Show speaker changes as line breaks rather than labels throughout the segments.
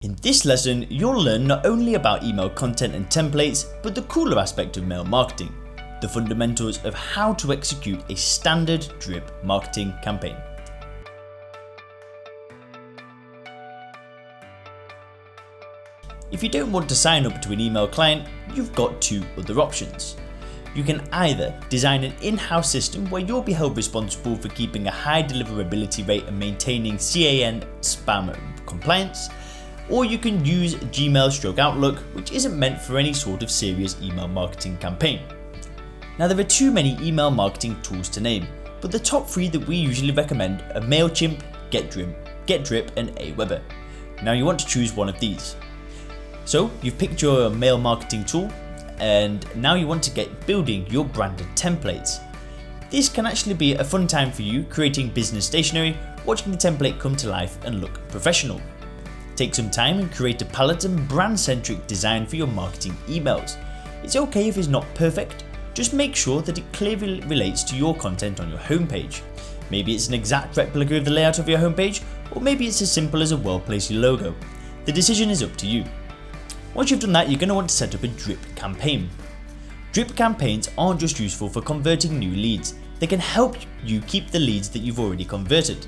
In this lesson, you'll learn not only about email content and templates, but the cooler aspect of mail marketing, the fundamentals of how to execute a standard drip marketing campaign. If you don't want to sign up to an email client, you've got two other options. You can either design an in-house system where you'll be held responsible for keeping a high deliverability rate and maintaining CAN spam compliance, or you can use Gmail/Outlook, which isn't meant for any sort of serious email marketing campaign. Now, there are too many email marketing tools to name, but the top three that we usually recommend are Chimp, GetDrip and Aweber. Now you want to choose one of these. So you've picked your mail marketing tool, and now you want to get building your branded templates. This can actually be a fun time for you, creating business stationery, watching the template come to life and look professional. Take some time and create a palette and brand-centric design for your marketing emails. It's okay if it's not perfect, just make sure that it clearly relates to your content on your homepage. Maybe it's an exact replica of the layout of your homepage, or maybe it's as simple as a well-placed logo. The decision is up to you. Once you've done that, you're going to want to set up a drip campaign. Drip campaigns aren't just useful for converting new leads, they can help you keep the leads that you've already converted.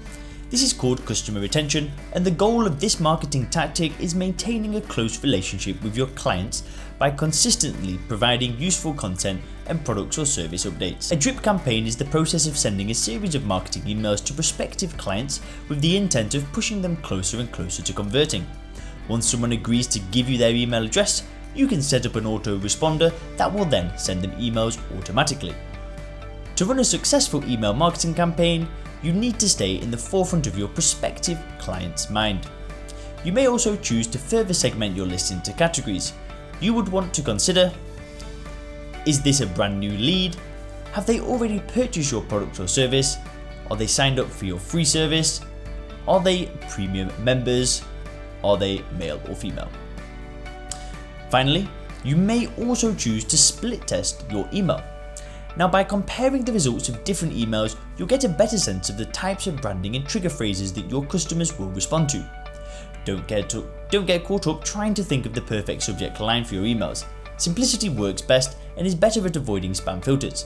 This is called customer retention, and the goal of this marketing tactic is maintaining a close relationship with your clients by consistently providing useful content and products or service updates. A drip campaign is the process of sending a series of marketing emails to prospective clients with the intent of pushing them closer and closer to converting. Once someone agrees to give you their email address, you can set up an autoresponder that will then send them emails automatically. To run a successful email marketing campaign, you need to stay in the forefront of your prospective client's mind. You may also choose to further segment your list into categories. You would want to consider: is this a brand new lead? Have they already purchased your product or service? Are they signed up for your free service? Are they premium members? Are they male or female? Finally, you may also choose to split test your email. Now, by comparing the results of different emails, you'll get a better sense of the types of branding and trigger phrases that your customers will respond to. Don't get caught up trying to think of the perfect subject line for your emails. Simplicity works best and is better at avoiding spam filters.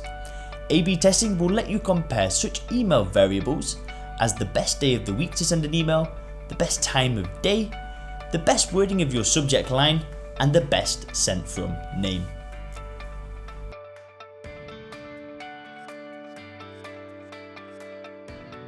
A/B testing will let you compare such email variables as the best day of the week to send an email, the best time of day, the best wording of your subject line, and the best sent from name.